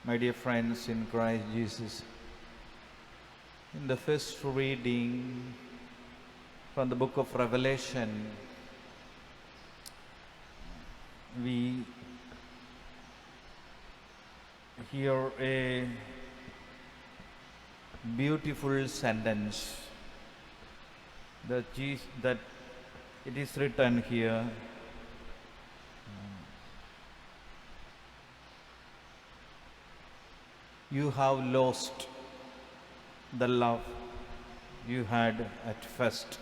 My dear friends in Christ Jesus, in the first reading from the book of Revelation, we hear a beautiful sentence that it is written here. You have lost the love you had at first.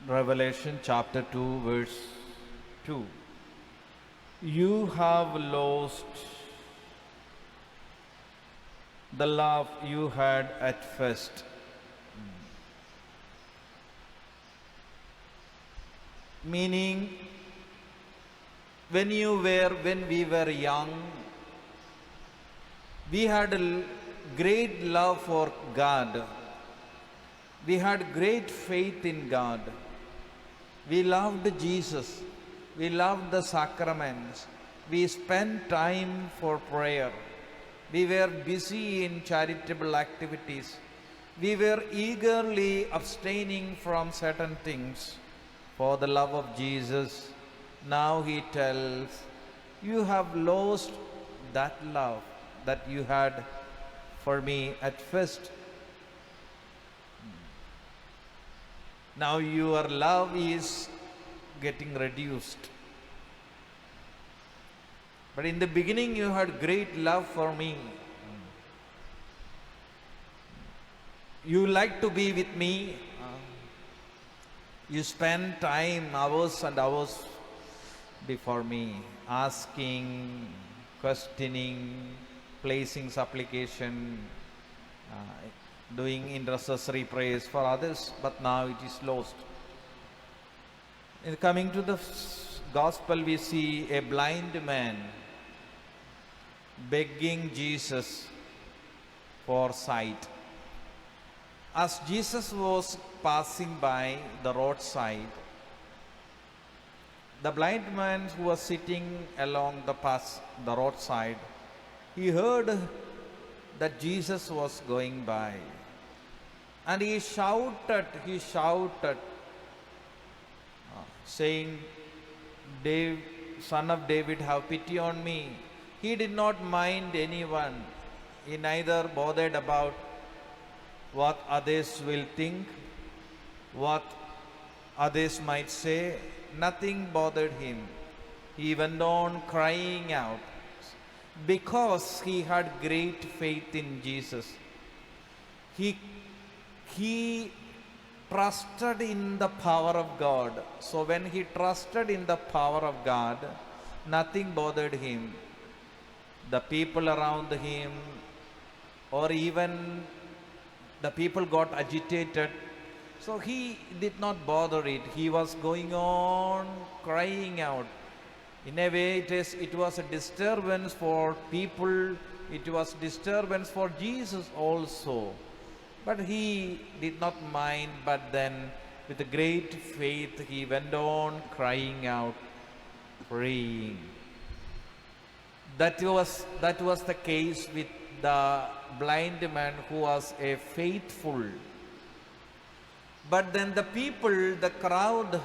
Revelation chapter 2 verse 2. You have lost the love you had at first. Meaning, when we were young, we had a great love for God. We had great faith in God. We loved Jesus. We loved the sacraments. We spent time for prayer. We were busy in charitable activities. We were eagerly abstaining from certain things for the love of Jesus. Now he tells, you have lost that love that you had for me at first. Now your love is getting reduced. But in the beginning you had great love for me. You like to be with me. You spend time, hours and hours before me, asking, questioning, placing supplication, doing intercessory prayers for others, but now it is lost. In coming to the gospel, we see a blind man begging Jesus for sight. As Jesus was passing by the roadside, the blind man who was sitting along the roadside, he heard that Jesus was going by, and he shouted, saying, Son of David, have pity on me. He did not mind anyone. He neither bothered about what others will think, what others might say. Nothing bothered him. He went on crying out because he had great faith in Jesus. He trusted in the power of God. So when he trusted in the power of God, nothing bothered him. The people around him, or even the people got agitated. So he did not bother it. He was going on crying out. In a way, it was a disturbance for people. It was disturbance for Jesus also. But he did not mind. But then, with great faith, he went on crying out, praying. That was the case with the blind man who was a faithful. But then the people, the crowd,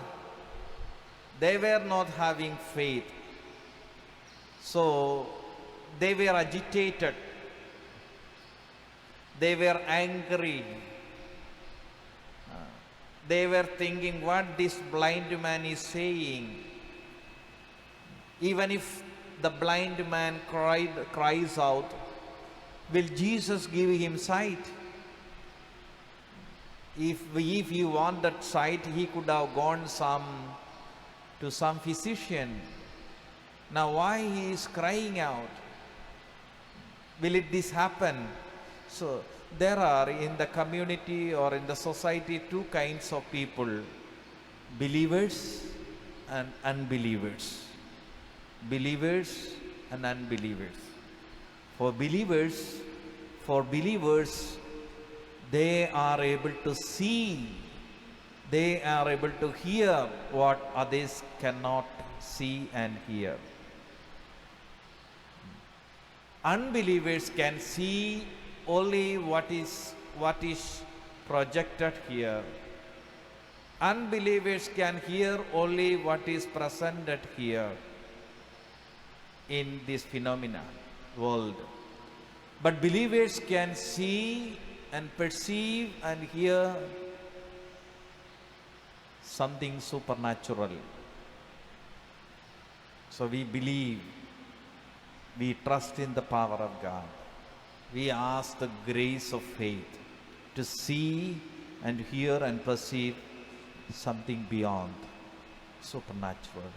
they were not having faith. So they were agitated. They were angry. They were thinking what this blind man is saying. Even if the blind man cries out, will Jesus give him sight? If he wanted sight, he could have gone to some physician. Now why he is crying out? Will this happen? So there are in the community or in the society two kinds of people, believers and unbelievers. Believers and unbelievers. For believers, they are able to see, they are able to hear what others cannot see and hear. Unbelievers can see only what is projected here. Unbelievers can hear only what is presented here in this phenomena world. But believers can see and perceive and hear something supernatural. So we believe, we trust in the power of God. We ask the grace of faith to see and hear and perceive something beyond supernatural.